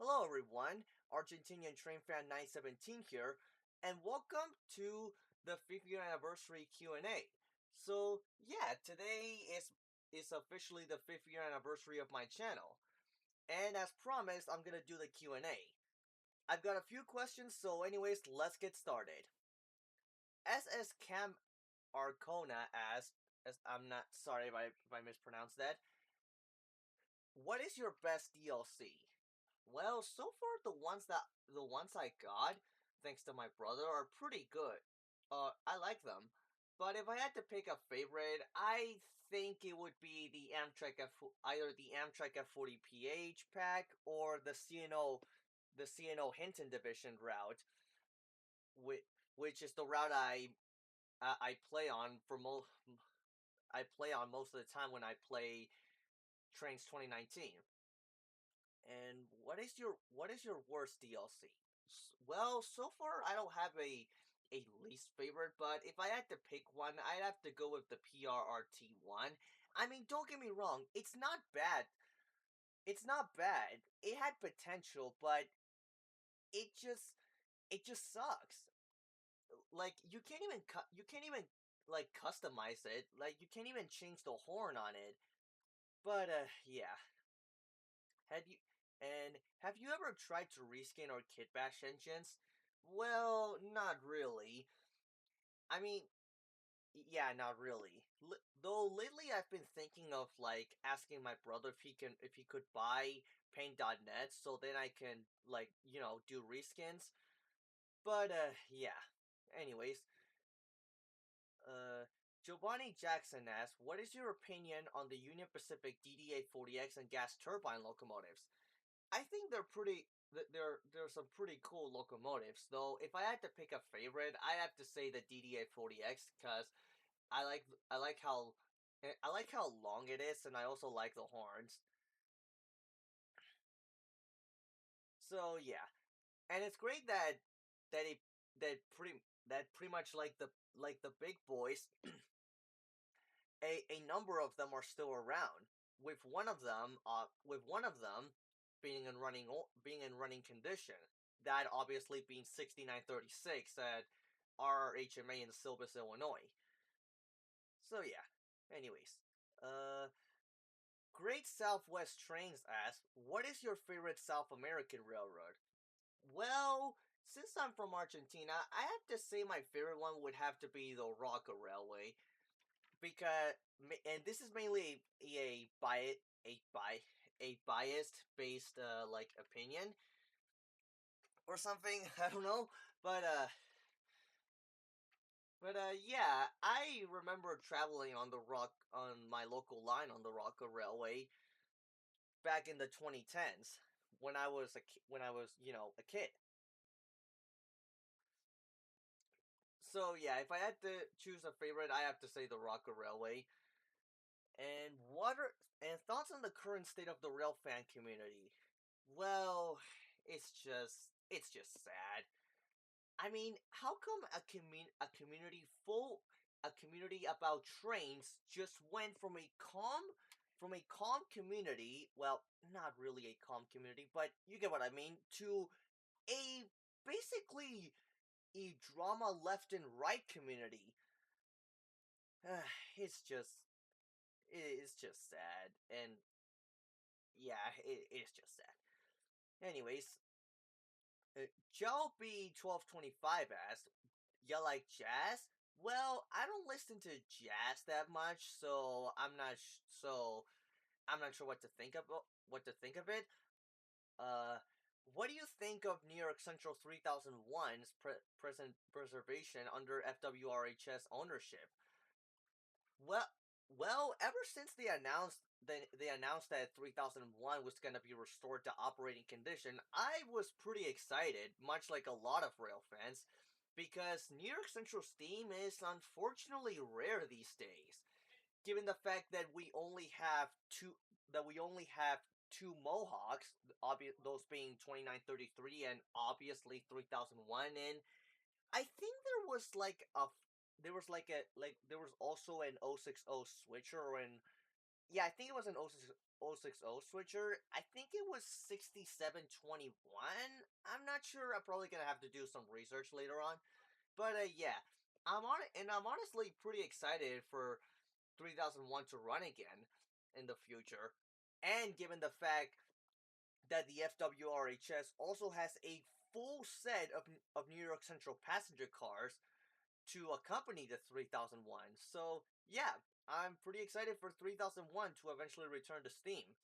Hello everyone, Argentinian Train Fan 917 here, and welcome to the 5th year anniversary Q&A. So yeah, today is officially the 5th year anniversary of my channel, and as promised, I'm gonna do the Q&A. I've got a few questions, so anyways, let's get started. SS Cam Arcona asked, as I'm not sorry if I mispronounced that. What is your best DLC? Well, so far the ones I got, thanks to my brother, are pretty good. I like them. But if I had to pick a favorite, I think it would be the either the Amtrak F40PH pack or the CNO Hinton Division route, which is the route I play on I play on most of the time when I play Trains 2019. And what is your worst DLC? Well, so far I don't have a least favorite, but if I had to pick one, I'd have to go with the PRRT one. I mean, don't get me wrong, it's not bad. It's not bad. It had potential, but it just it just sucks. Like you can't even like customize it. Like you can't even change the horn on it. But yeah. Have you have you ever tried to reskin or kit bash engines? Well, not really. I mean, yeah, not really. Though lately I've been thinking of like asking my brother if he could buy paint.net so then I can like, do reskins. But yeah. Anyways, uh Giovanni Jackson asks, "What is your opinion on the Union Pacific DDA-40X and gas turbine locomotives?" I think they're pretty. They're some pretty cool locomotives. Though, if I had to pick a favorite, I have to say the DDA-40X because I like how long it is, and I also like the horns. So yeah, and it's great that it that pretty much like the big boys, a number of them are still around. With one of them being in running condition. That obviously being 6936 at RHMA in Silvis, Illinois. So yeah. Anyways, uh, Great Southwest Trains asks, "What is your favorite South American railroad?" Well, since I'm from Argentina, I have to say my favorite one would have to be the Roca Railway. Because and this is mainly a biased based like opinion or something. I don't know, but yeah, I remember traveling on my local line on the Roca Railway back in the 2010s when I was a kid. So yeah, if I had to choose a favorite, I have to say the Roca Railway. And thoughts on the current state of the rail fan community? Well, it's just sad. I mean, how come a community about trains just went from a calm community, well, not really a calm community, but you get what I mean, to a basically a drama left and right community. It's just it's just sad, and yeah, it's just sad. Anyways, Joe B1225 asked, "You like jazz?" Well, I don't listen to jazz that much, so I'm not sure what to think of it. Uh, what do you think of New York Central 3001's present preservation under FWRHS ownership? Well, ever since they announced that 3001 was going to be restored to operating condition, I was pretty excited, much like a lot of rail fans, because New York Central steam is unfortunately rare these days, given the fact that we only have two Mohawks, those being 2933 and obviously 3001, and I think there was also an 060 switcher, and yeah, I think it was an 060 060 switcher. I think it was 6721. I'm not sure. I'm probably gonna have to do some research later on. But yeah, I'm honestly pretty excited for 3001 to run again in the future. And given the fact that the FWRHS also has a full set of New York Central passenger cars to accompany the 3001. So, yeah, I'm pretty excited for 3001 to eventually return to Steam.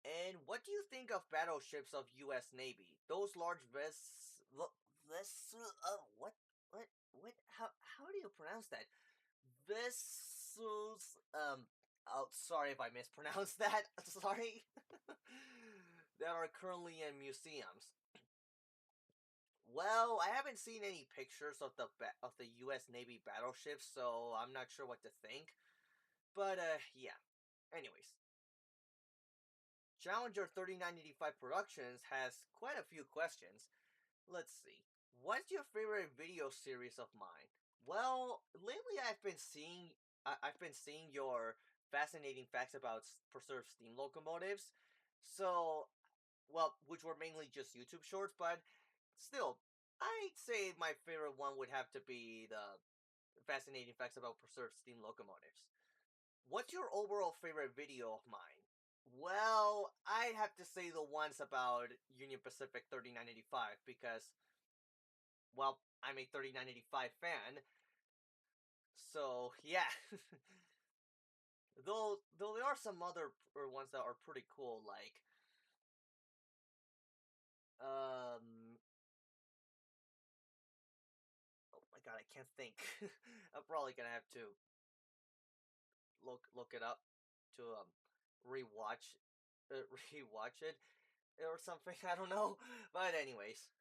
And what do you think of battleships of U.S. Navy? Those large how do you pronounce that? Vessels, oh, sorry if I mispronounced that. Sorry. That are currently in museums. Well, I haven't seen any pictures of the U.S. Navy battleships, so I'm not sure what to think. But yeah. Anyways, Challenger 3985 Productions has quite a few questions. Let's see. What's your favorite video series of mine? Well, lately I've been seeing your fascinating facts about preserved steam locomotives. So, well, which were mainly just YouTube shorts, but still, I'd say my favorite one would have to be the fascinating facts about preserved steam locomotives. What's your overall favorite video of mine? Well, I'd have to say the ones about Union Pacific 3985 because, well, I'm a 3985 fan. So, yeah. though there are some other ones that are pretty cool, like um oh my god, I can't think. I'm probably gonna have to look it up to rewatch rewatch it or something. I don't know. But anyways,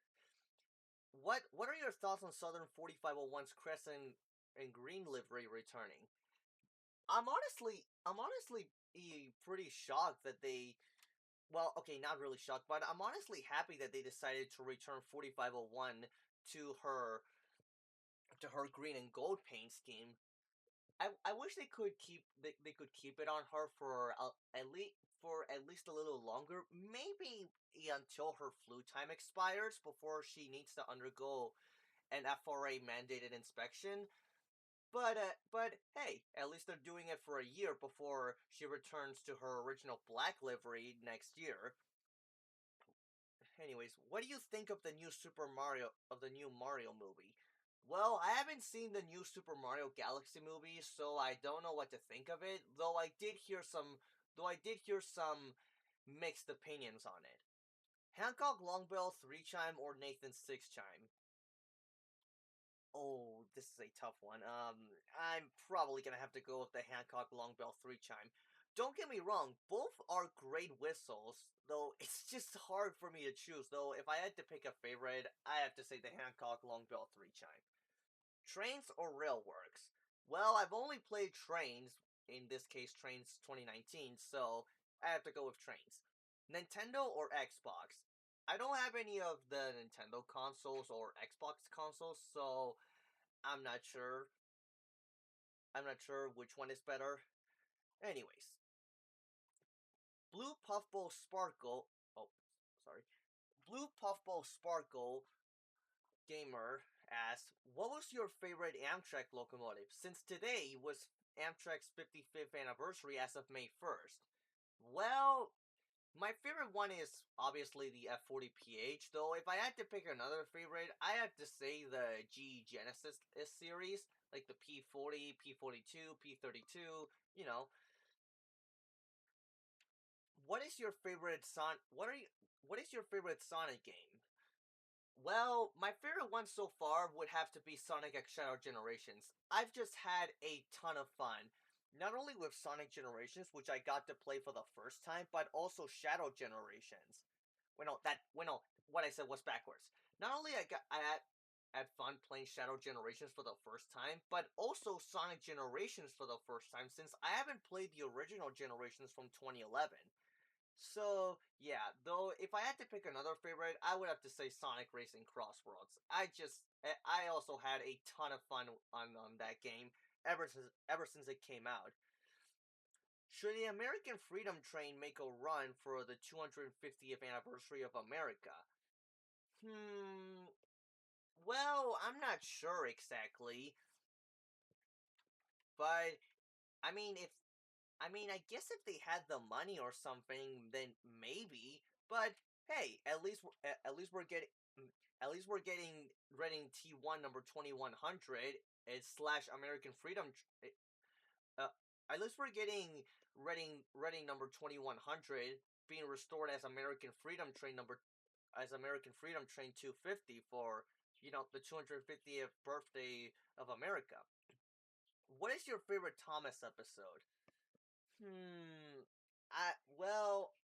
what are your thoughts on Southern 4501's Crescent and Green livery returning? I'm honestly pretty shocked that they, well, okay, not really shocked, but I'm honestly happy that they decided to return 4501 to her to her green and gold paint scheme. I wish they could keep it on her for at least a little longer, maybe until her flu time expires before she needs to undergo an FRA mandated inspection. But hey, at least they're doing it for a year before she returns to her original black livery next year. Anyways, what do you think of the new Mario movie? Well, I haven't seen the new Super Mario Galaxy movie, so I don't know what to think of it, though I did hear some mixed opinions on it. Hancock Longbell 3 chime or Nathan 6 chime? Oh, this is a tough one. I'm probably gonna have to go with the Hancock Longbell 3 chime. Don't get me wrong, both are great whistles, though it's just hard for me to choose, though if I had to pick a favorite, I have to say the Hancock Longbell 3 chime. Trains or Railworks? Well, I've only played Trains, in this case Trains 2019, so I have to go with Trains. Nintendo or Xbox? I don't have any of the Nintendo consoles or Xbox consoles, so I'm not sure. I'm not sure which one is better. Anyways, Blue Puffball Sparkle. Oh, sorry. Blue Puffball Sparkle Gamer asks, "What was your favorite Amtrak locomotive? Since today was Amtrak's 55th anniversary as of May 1st." Well, my favorite one is obviously the F40PH, though if I had to pick another favorite, I have to say the GE Genesis series, like the P40, P42, P32, you know. What is your favorite what is your favorite Sonic game? Well, my favorite one so far would have to be Sonic X Shadow Generations. I've just had a ton of fun. Not only with Sonic Generations, which I got to play for the first time, but also Shadow Generations. What I said was backwards. Not only I had fun playing Shadow Generations for the first time, but also Sonic Generations for the first time since I haven't played the original Generations from 2011. So, yeah, though if I had to pick another favorite, I would have to say Sonic Racing Crossworlds. I also had a ton of fun on that game ever since it came out. Should the American Freedom Train make a run for the 250th anniversary of America? Well, I'm not sure exactly, but I mean, I guess if they had the money or something, then maybe. But hey, at least we're getting at least we're getting Reading T1 number 2100. It's slash American Freedom. Uh, at least we're getting Reading number 2100 being restored as American Freedom Train 250 for the 250th birthday of America. What is your favorite Thomas episode? Hmm.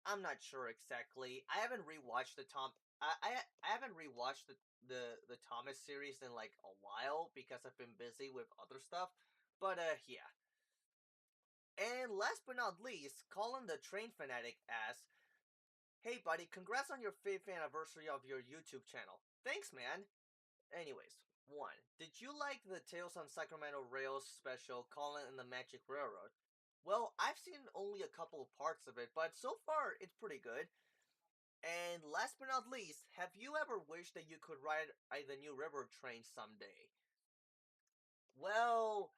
I'm not sure exactly. I haven't rewatched the Tom. I haven't rewatched the Thomas series in like a while because I've been busy with other stuff. But yeah. And last but not least, Colin the Train Fanatic asks, "Hey buddy, congrats on your 5th anniversary of your YouTube channel. Thanks, man." Anyways, 1. Did you like the Tales on Sacramento Rails special, Colin and the Magic Railroad? Well, I've seen only a couple of parts of it, but so far it's pretty good. And last but not least, have you ever wished that you could ride the New River train someday? Well,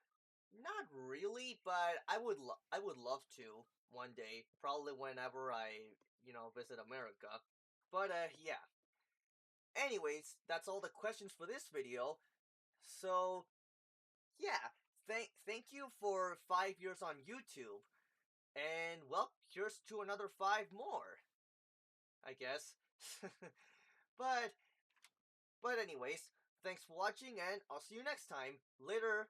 not really, but I would love to one day, probably whenever I, visit America. But yeah. Anyways, that's all the questions for this video. So, yeah, thank you for 5 years on YouTube. And well, here's to another 5 more, I guess. but but anyways, thanks for watching and I'll see you next time. Later.